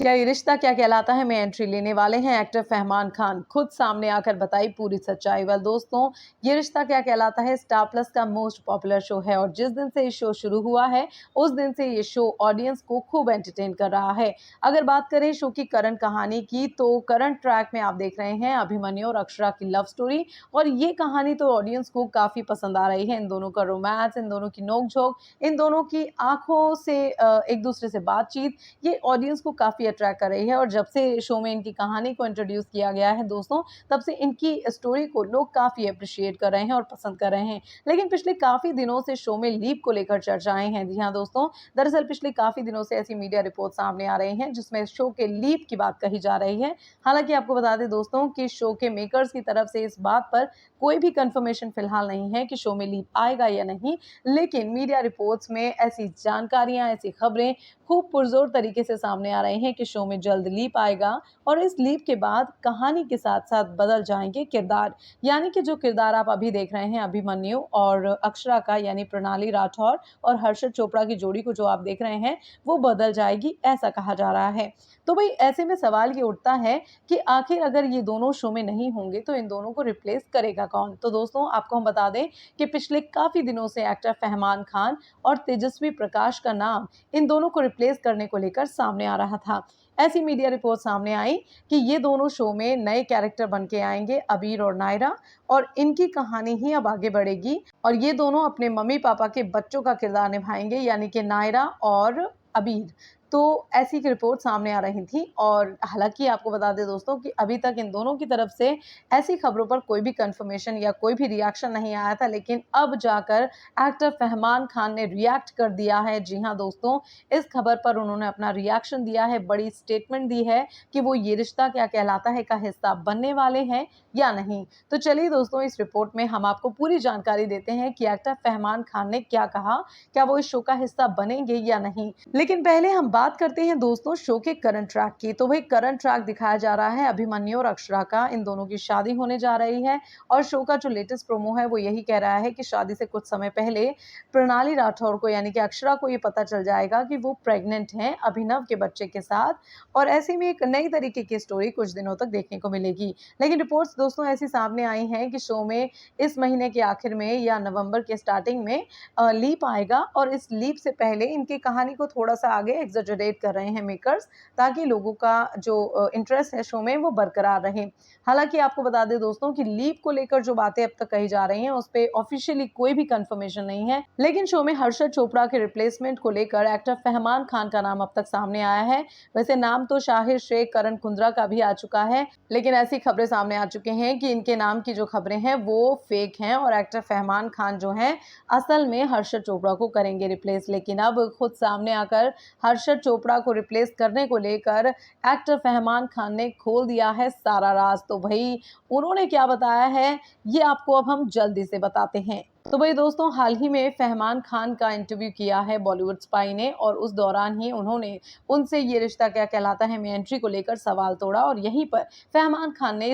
क्या ये रिश्ता क्या कहलाता है में एंट्री लेने वाले हैं एक्टर फहमान खान। खुद सामने आकर बताई पूरी सच्चाई। वेल दोस्तों, ये रिश्ता क्या कहलाता है स्टार प्लस का मोस्ट पॉपुलर शो है और जिस दिन से ये शो शुरू हुआ है उस दिन से ये शो ऑडियंस को खूब एंटरटेन कर रहा है। अगर बात करें शो की करंट कहानी की तो करंट ट्रैक में आप देख रहे हैं अभिमन्यु और अक्षरा की लव स्टोरी और ये कहानी तो ऑडियंस को काफी पसंद आ रही है। इन दोनों का रोमांस, इन दोनों की नोक-झोंक, इन दोनों की आंखों से एक दूसरे से बातचीत, ये ऑडियंस को काफी अट्रैक्ट कर रही है और जब से शो में इनकी कहानी को इंट्रोड्यूस किया गया है दोस्तों, तब से इनकी स्टोरी को लोग काफ़ी एप्रिशिएट कर रहे हैं और पसंद कर रहे हैं। लेकिन पिछले काफ़ी दिनों से शो में लीप को लेकर चर्चाएँ हैं। जी हाँ दोस्तों, दरअसल पिछले काफ़ी दिनों से ऐसी मीडिया रिपोर्ट सामने आ रही हैं जिसमें शो के लीप की बात कही जा रही है। हालाँकि आपको बता दें दोस्तों कि शो के मेकर्स की तरफ से इस बात पर कोई भी कन्फर्मेशन फिलहाल नहीं है कि शो में लीप आएगा या नहीं, लेकिन मीडिया रिपोर्ट्स में ऐसी जानकारियाँ, ऐसी खबरें खूब पुरज़ोर तरीके से सामने आ रहे हैं कि शो में जल्द लीप आएगा और इस लीप के बाद कहानी के साथ-साथ बदल जाएँगे किरदार। यानी कि जो किरदार आप अभी देख रहे हैं अभिमन्यु और अक्षरा का यानी प्रणाली राठौर और हर्षद चोपड़ा की जोड़ी को जो आप देख रहे हैं, वो बदल जाएगी ऐसा कहा जा रहा है। तो भई ऐसे में सवाल ये उठता है कि आखिर अगर ये दोनों शो में नहीं होंगे तो इन दोनों को रिप्लेस करेगा कौन? तो दोस्तों आपको हम बता दें कि पिछले काफ़ी दिनों से एक्टर फहमान खान और तेजस्वी प्रकाश का नाम इन दोनों को रिप्लेस करने को लेकर सामने आ रहा था। ऐसी मीडिया रिपोर्ट सामने आई कि ये दोनों शो में नए कैरेक्टर बन के आएँगे अबीर और नायरा और इनकी कहानी ही अब आगे बढ़ेगी और ये दोनों अपने मम्मी-पापा के बच्चों का किरदार निभाएँगे यानी कि नायरा और अबीर। तो ऐसी एक रिपोर्ट सामने आ रही थी और हालाँकि आपको बता दें दोस्तों कि अभी तक इन दोनों की तरफ से ऐसी खबरों पर कोई भी कन्फर्मेशन या कोई भी रिएक्शन नहीं आया था, लेकिन अब जाकर एक्टर फहमान खान ने रिएक्ट कर दिया है। जी हाँ दोस्तों, इस खबर पर उन्होंने अपना रिएक्शन दिया है, बड़ी स्टेटमेंट दी है कि वो ये रिश्ता क्या कहलाता है का हिस्सा बनने वाले हैं या नहीं। तो चलिए दोस्तों, इस रिपोर्ट में हम आपको पूरी जानकारी देते हैं कि एक्टर फहमान खान ने क्या कहा, क्या वो इस शो का हिस्सा बनेंगे या नहीं। लेकिन पहले हम बात करते हैं दोस्तों शो के करंट ट्रैक की। तो वही करंट ट्रैक दिखाया जा रहा है अभिमन्यु और अक्षरा का। इन दोनों की शादी होने जा रही है और शो का जो लेटेस्ट प्रोमो है वो यही कह रहा है कि शादी से कुछ समय पहले प्रणाली राठौर को यानी कि अक्षरा को ये पता चल जाएगा कि वो प्रेग्नेंट हैं अभिनव के बच्चे के साथ और ऐसे में एक नई तरीके की स्टोरी कुछ दिनों तक देखने को मिलेगी। लेकिन रिपोर्ट्स दोस्तों ऐसी सामने आई हैं कि शो में इस महीने के आखिर में या नवंबर के स्टार्टिंग में लीप आएगा और इस लीप से पहले इनकी कहानी को थोड़ा-सा आगे एक्ज़ैजरेट कर रहे हैं मेकर्स ताकि लोगों का जो इंटरेस्ट है शो में वो बरकरार रहे। हालाँकि आपको बता दें दोस्तों कि लीप को लेकर जो बातें अब तक कही जा रही हैं उस पे ऑफ़िशियली कोई भी कन्फर्मेशन नहीं है। लेकिन शो में हर्षद चोपड़ा के रिप्लेसमेंट को लेकर एक्टर फहमान खान का नाम अब तक सामने आया है। वैसे नाम तो शाहिर शेख, करण कुंद्रा का भी आ चुका है, लेकिन ऐसी खबरें सामने आ चुकी हैं कि इनके नाम की जो खबरें हैं वो फेक हैं और एक्टर फहमान खान जो हैं असल में हर्षद चोपड़ा को करेंगे रिप्लेस। लेकिन अब खुद सामने आकर हर्षद चोपड़ा को रिप्लेस करने को लेकर एक्टर फहमान खान ने खोल दिया है सारा राज। तो भई उन्होंने क्या बताया है ये आपको अब हम जल्दी से बताते हैं। तो भाई दोस्तों, हाल ही में फहमान खान का इंटरव्यू किया है बॉलीवुड स्पाई ने और उस दौरान ही उन्होंने उनसे ये रिश्ता क्या कहलाता है में एंट्री को लेकर सवाल तोड़ा और यहीं पर फहमान खान ने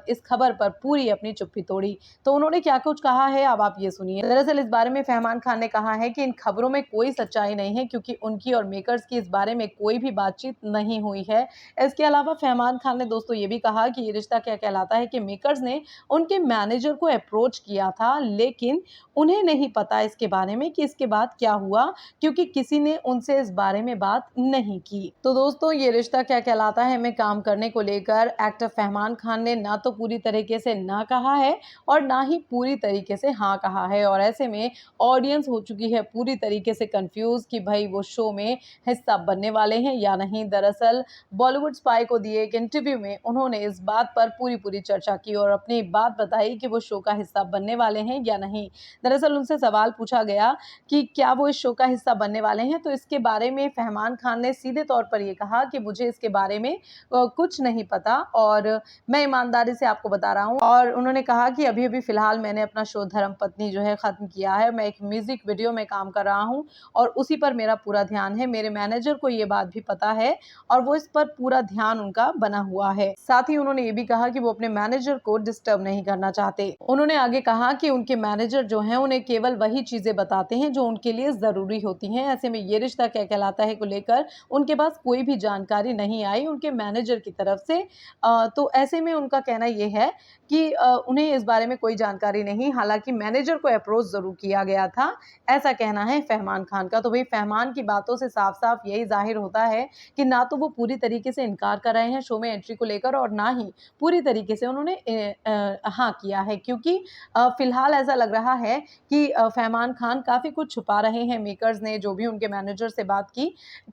इस खबर पर पूरी अपनी चुप्पी तोड़ी। तो उन्होंने क्या कुछ कहा है अब आप ये सुनिए। दरअसल इस बारे में फहमान खान ने कहा है कि इन खबरों में कोई सच्चाई नहीं है क्योंकि उनकी और मेकर्स की इस बारे में कोई भी बातचीत नहीं हुई है। इसके अलावा फहमान खान ने दोस्तों ये भी कहा कि ये रिश्ता क्या कहलाता है कि मेकर्स ने उनके मैनेजर को अप्रोच किया था, लेकिन उन्हें नहीं पता इसके बारे में कि इसके बाद क्या हुआ क्योंकि किसी ने उनसे इस बारे में बात नहीं की। तो दोस्तों ये रिश्ता क्या कहलाता है में काम करने को लेकर एक्टर फहमान खान ने ना तो पूरी तरीके से ना कहा है और ना ही पूरी तरीके से हाँ कहा है और ऐसे में ऑडियंस हो चुकी है पूरी तरीके से कंफ्यूज कि भाई वो शो में हिस्सा बनने वाले हैं या नहीं। दरअसल बॉलीवुड स्पाई को दिए एक इंटरव्यू में उन्होंने इस बात पर पूरी चर्चा की और अपनी बात बताई कि वो शो का हिस्सा बनने वाले हैं या नहीं। दरअसल उनसे सवाल पूछा गया कि क्या वो इस शो का हिस्सा बनने वाले हैं, तो इसके बारे में फहमान खान ने सीधे तौर पर ये कहा कि मुझे इसके बारे में कुछ नहीं पता और मैं ईमानदारी से आपको बता रहा हूँ। और उन्होंने कहा कि अभी-अभी फिलहाल मैंने अपना शो धर्मपत्नी जो है खत्म किया है, मैं एक म्यूजिक वीडियो में काम कर रहा हूँ और उसी पर मेरा पूरा ध्यान है। मेरे मैनेजर को ये बात भी पता है और वो इस पर पूरा ध्यान उनका बना हुआ है। साथ ही उन्होंने ये भी कहा कि वो अपने मैनेजर को डिस्टर्ब नहीं करना चाहते। उन्होंने आगे कहा कि उनके मैनेजर मैनेजर जो हैं उन्हें केवल वही चीज़ें बताते हैं जो उनके लिए ज़रूरी होती हैं। ऐसे में ये रिश्ता क्या कहलाता है को लेकर उनके पास कोई भी जानकारी नहीं आई उनके मैनेजर की तरफ से। तो ऐसे में उनका कहना ये है कि उन्हें इस बारे में कोई जानकारी नहीं, हालाँकि मैनेजर को अप्रोच ज़रूर किया गया था, ऐसा कहना है फहमान खान का। तो भई फहमान की बातों से साफ-साफ यही ज़ाहिर होता है कि ना तो वो पूरी तरीके से इनकार कर रहे हैं शो में एंट्री को लेकर और ना ही पूरी तरीके से उन्होंने हाँ किया है, क्योंकि फ़िलहाल ऐसा लग रहा है कि फहमान खान काफ़ी कुछ छुपा रहे हैं। मेकर्स ने जो भी उनके मैनेजर से बात की,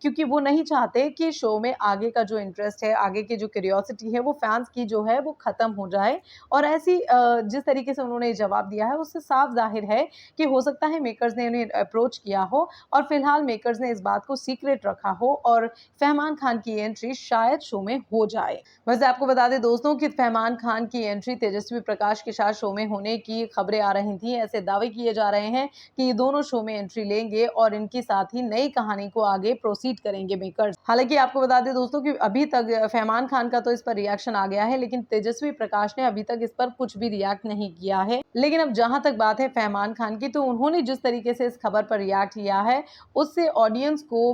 क्योंकि वो नहीं चाहते कि शो में आगे का जो इंटरेस्ट है, आगे की जो क्यूरियोसिटी है, वो फैन्स की जो है वो ख़त्म हो जाए। और ऐसी जिस तरीके से उन्होंने जवाब दिया है, उससे साफ ज़ाहिर है कि हो सकता है मेकर्स ने उन्हें अप्रोच किया हो और फ़िलहाल मेकर्स ने इस बात को सीक्रेट रखा हो और फहमान खान की एंट्री शायद शो में हो जाए। वैसे आपको बता दें दोस्तों कि फहमान खान की एंट्री तेजस्वी प्रकाश के साथ शो में होने की खबरें आ रही थी। ऐसे दावे किए जा रहे हैं कि ये दोनों शो में एंट्री लेंगे और इनके साथ ही नई कहानी को आगे प्रोसीड करेंगे मेकर्स। हालाँकि आपको बता दें दोस्तों कि अभी तक फहमान खान का तो इस पर रिएक्शन आ गया है, लेकिन तेजस्वी प्रकाश ने अभी तक इस पर कुछ भी रिएक्ट नहीं किया है। लेकिन अब जहाँ तक बात है फहमान खान की, तो उन्होंने जिस तरीके से इस खबर पर रिएक्ट किया है, उससे ऑडियंस को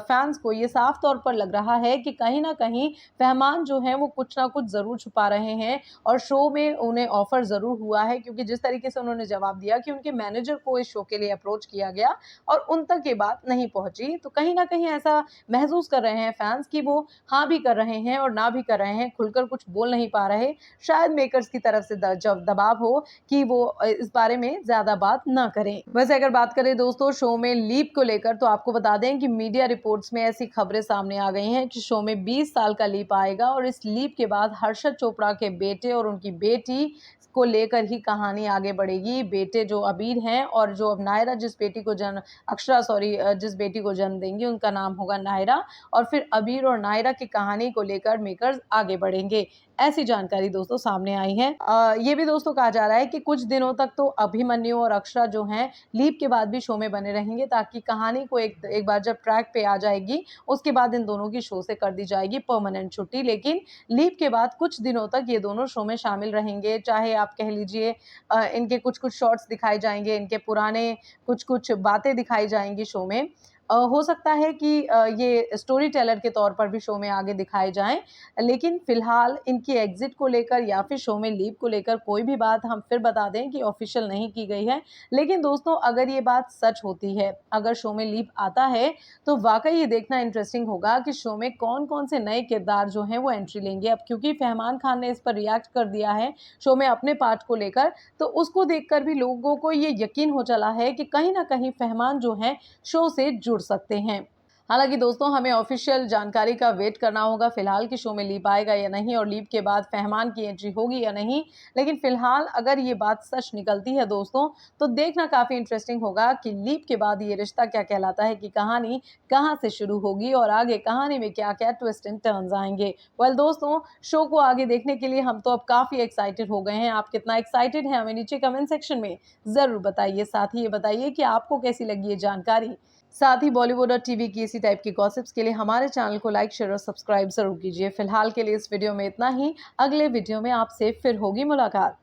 फैन्स को ये साफ तौर पर लग रहा है कि कहीं न कहीं फहमान जो हैं वो कुछ ना कुछ ज़रूर छुपा रहे हैं और शो में उन्हें ऑफ़र ज़रूर हुआ है, क्योंकि जिस तरीके से उन्होंने जवाब दिया कि उनके मैनेजर को इस शो के लिए अप्रोच किया गया और उन तक ये बात नहीं पहुँची। तो कहीं न कहीं ऐसा महसूस कर रहे हैं फैन्स कि वो हाँ भी कर रहे हैं और ना भी कर रहे हैं, खुलकर कुछ बोल नहीं पा रहे। शायद मेकर्स की तरफ से जब दबाव हो कि वो इस बारे में ज़्यादा बात ना करें। वैसे अगर बात करें दोस्तों शो में लीप को लेकर, तो आपको बता दें कि मीडिया रिपोर्ट्स में ऐसी खबरें सामने आ गई हैं कि शो में 20 साल का लीप आएगा और इस लीप के बाद हर्षद चोपड़ा के बेटे और उनकी बेटी को लेकर ही कहानी आगे बढ़ेगी। बेटे जो अबीर हैं और जो अब नायरा जिस बेटी को जिस बेटी को जन्म देंगी उनका नाम होगा नायरा और फिर अबीर और नायरा की कहानी को लेकर मेकर्स आगे बढ़ेंगे। ऐसी जानकारी दोस्तों सामने आई है। ये भी दोस्तों कहा जा रहा है कि कुछ दिनों तक तो अभिमन्यु और अक्षरा जो हैं लीप के बाद भी शो में बने रहेंगे, ताकि कहानी को एक बार जब ट्रैक पे आ जाएगी उसके बाद इन दोनों की शो से कर दी जाएगी परमानेंट छुट्टी। लेकिन लीप के बाद कुछ दिनों तक ये दोनों शो में शामिल रहेंगे। चाहे आप कह लीजिए इनके कुछ-कुछ शॉट्स दिखाए जाएँगे, इनके पुराने कुछ-कुछ बातें दिखाई जाएँगी शो में। हो सकता है कि ये स्टोरी टेलर के तौर पर भी शो में आगे दिखाए जाएँ, लेकिन फ़िलहाल इनकी एग्ज़िट को लेकर या फिर शो में लीव को लेकर कोई भी बात हम फिर बता दें कि ऑफ़िशियल नहीं की गई है। लेकिन दोस्तों अगर ये बात सच होती है, अगर शो में लीव आता है, तो वाक़ई ये देखना इंटरेस्टिंग होगा कि शो में कौन-कौन से नए किरदार जो हैं वो एंट्री लेंगे। अब क्योंकि फहमान खान ने इस पर रिएक्ट कर दिया है शो में अपने पार्ट को लेकर, तो उसको देखकर भी लोगों को ये यकीन हो चला है कि कहीं न कहीं फहमान जो हैं शो से जुड़ सकते हैं। हालाँकि दोस्तों हमें ऑफ़िशियल जानकारी का वेट करना होगा फ़िलहाल कि शो में लीप आएगा या नहीं और लीप के बाद फहमान की एंट्री होगी या नहीं। लेकिन फ़िलहाल अगर ये बात सच निकलती है दोस्तों, तो देखना काफ़ी इंटरेस्टिंग होगा कि लीप के बाद ये रिश्ता क्या कहलाता है, कि कहानी कहाँ से शुरू होगी और आगे कहानी में क्या-क्या ट्विस्ट एंड टर्न्स आएँगे। वेल दोस्तों, शो को आगे देखने के लिए हम तो अब काफ़ी एक्साइटेड हो गए हैं। आप कितना एक्साइटेड हैं हमें नीचे कमेंट सेक्शन में ज़रूर बताइए। साथ ही ये बताइए कि आपको कैसी लगी ये जानकारी। साथ ही बॉलीवुड और टीवी की इसी टाइप की गॉसिप्स के लिए हमारे चैनल को लाइक, शेयर और सब्सक्राइब ज़रूर कीजिए। फिलहाल के लिए इस वीडियो में इतना ही। अगले वीडियो में आपसे फिर होगी मुलाकात।